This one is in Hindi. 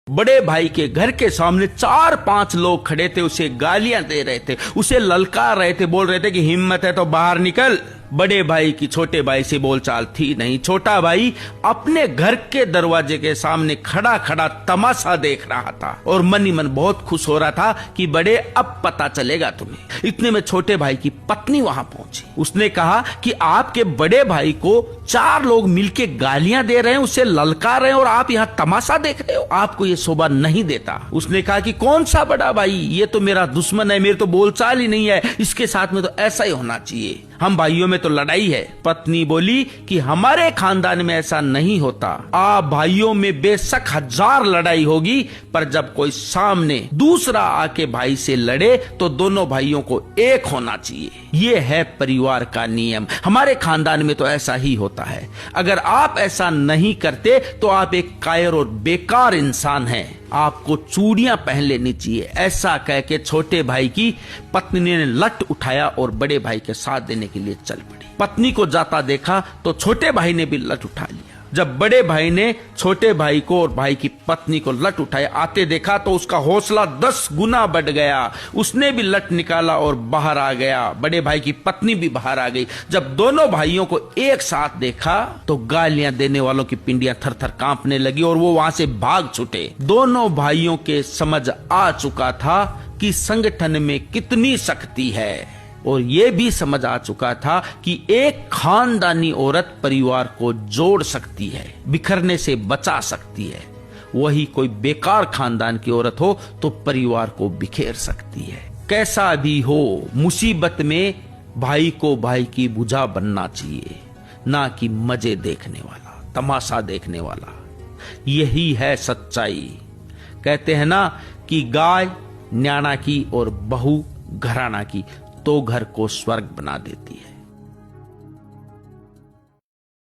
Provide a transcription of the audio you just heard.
बड़े भाई के घर के सामने 4-5 लोग खड़े थे, उसे गालियां दे रहे थे, उसे ललकार रहे थे, बोल रहे थे कि हिम्मत है तो बाहर निकल। बड़े भाई की छोटे भाई से बोलचाल थी नहीं। छोटा भाई अपने घर के दरवाजे के सामने खड़ा खड़ा तमाशा देख रहा था और मन ही मन बहुत खुश हो रहा था कि बड़े अब पता चलेगा तुम्हें। इतने में छोटे भाई की पत्नी वहां पहुंची। उसने कहा कि आपके बड़े भाई को 4 लोग मिलके गालियां दे रहे हैं, उसे ललकार रहे हैं और आप यहाँ तमाशा देख रहे हो, आपको ये शोभा नहीं देता। उसने कहा कि कौन सा बड़ा भाई, ये तो मेरा दुश्मन है, मेरे तो बोलचाल ही नहीं है, इसके साथ में तो ऐसा ही होना चाहिए, हम भाइयों में तो लड़ाई है। पत्नी बोली कि हमारे खानदान में ऐसा नहीं होता, आप भाइयों में बेशक 1000 लड़ाई होगी, पर जब कोई सामने दूसरा आके भाई से लड़े तो दोनों भाइयों को एक होना चाहिए, ये है परिवार का नियम, हमारे खानदान में तो ऐसा ही होता है। अगर आप ऐसा नहीं करते तो आप एक कायर और बेकार इंसान हैं, आपको चूड़ियां पहन लेनी चाहिए। ऐसा कह के छोटे भाई की पत्नी ने लठ उठाया और बड़े भाई के साथ देने के लिए चल पड़ी। पत्नी को जाता देखा तो छोटे भाई ने भी लठ उठा लिया। जब बड़े भाई ने छोटे भाई को और भाई की पत्नी को लठ उठाए आते देखा तो उसका हौसला 10 गुना बढ़ गया। उसने भी लठ निकाला और बाहर आ गया। बड़े भाई की पत्नी भी बाहर आ गई। जब दोनों भाइयों को एक साथ देखा तो गालियां देने वालों की पिंडियां थर थर कांपने लगी और वो वहां से भाग छूटे। दोनों भाइयों के समझ आ चुका था कि संगठन में कितनी शक्ति है और ये भी समझ आ चुका था कि एक खानदानी औरत परिवार को जोड़ सकती है, बिखरने से बचा सकती है। वही कोई बेकार खानदान की औरत हो तो परिवार को बिखेर सकती है। कैसा भी हो, मुसीबत में भाई को भाई की भुजा बनना चाहिए, ना कि मजे देखने वाला, तमाशा देखने वाला। यही है सच्चाई। कहते हैं ना कि गाय न्याणा की और बहू घराना की तो घर को स्वर्ग बना देती है।